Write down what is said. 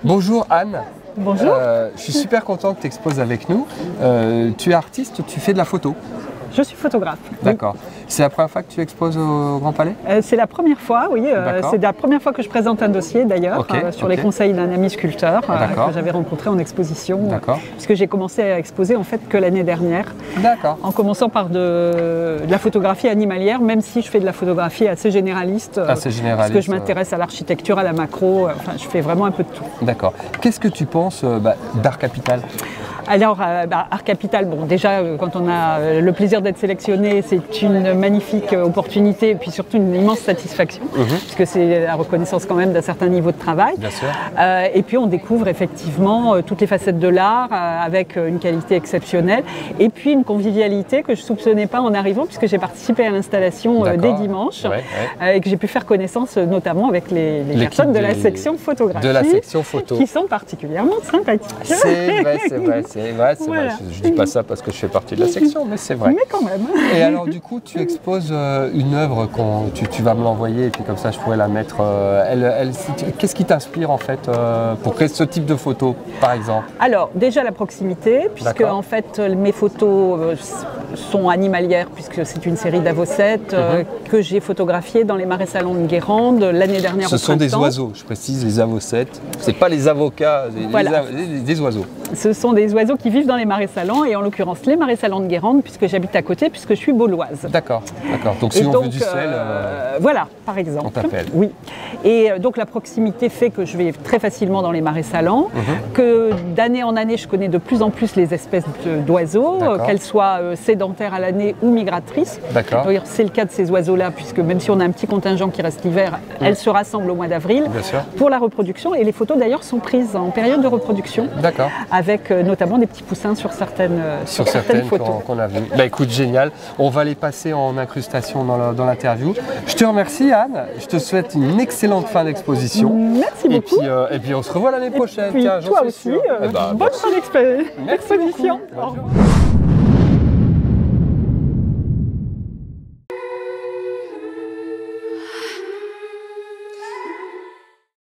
Bonjour Anne. Bonjour. Je suis super content que tu exposes avec nous. Tu es artiste, tu fais de la photo. Je suis photographe. D'accord. Oui. C'est la première fois que tu exposes au Grand Palais? C'est la première fois, oui. C'est la première fois que je présente un dossier d'ailleurs, sur les conseils d'un ami sculpteur que j'avais rencontré en exposition. Puisque j'ai commencé à exposer en fait que l'année dernière. En commençant par de la photographie animalière, même si je fais de la photographie assez généraliste. Parce que je m'intéresse à l'architecture, à la macro. Enfin, je fais vraiment un peu de tout. D'accord. Qu'est-ce que tu penses d'Art Capital? Alors, Art Capital, bon, déjà, quand on a le plaisir d'être sélectionné, c'est une magnifique opportunité et puis surtout une immense satisfaction, puisque c'est la reconnaissance quand même d'un certain niveau de travail. Bien sûr. Et puis, on découvre effectivement toutes les facettes de l'art avec une qualité exceptionnelle et puis une convivialité que je ne soupçonnais pas en arrivant, puisque j'ai participé à l'installation dès dimanche et que j'ai pu faire connaissance notamment avec les personnes de la section photographie, qui sont particulièrement sympathiques. C'est vrai, c'est vrai. C'est vrai, je ne dis pas ça parce que je fais partie de la section, mais c'est vrai. Mais quand même. Et alors du coup, tu exposes une œuvre, tu vas me l'envoyer et puis comme ça je pourrais la mettre. Qu'est-ce qui t'inspire en fait pour créer ce type de photos, par exemple? Alors déjà la proximité, puisque en fait mes photos sont animalières, puisque c'est une série d'avocettes que j'ai photographiées dans les marais salants de Guérande l'année dernière. Ce sont des oiseaux, je précise, les avocettes. C'est pas les avocats, des oiseaux. Ce sont des oiseaux qui vivent dans les marais salants et en l'occurrence les marais salants de Guérande, puisque j'habite à côté, puisque je suis bauloise. D'accord, d'accord. Donc si on veut du sel, voilà, par exemple. On t'appelle. Oui. Et donc la proximité fait que je vais très facilement dans les marais salants, que d'année en année je connais de plus en plus les espèces d'oiseaux, qu'elles soient sédentaires à l'année ou migratrices. C'est le cas de ces oiseaux-là, puisque même si on a un petit contingent qui reste l'hiver, elles se rassemblent au mois d'avril pour la reproduction. Et les photos d'ailleurs sont prises en période de reproduction. D'accord. Avec notamment des petits poussins sur certaines photos qu'on a vues. Bah écoute, génial. On va les passer en incrustation dans l'interview. Je te remercie Anne. Je te souhaite une excellente fin d'exposition. Merci beaucoup. Et puis on se revoit l'année prochaine. Tiens, toi aussi. Bonne fin d'exposition. Au revoir.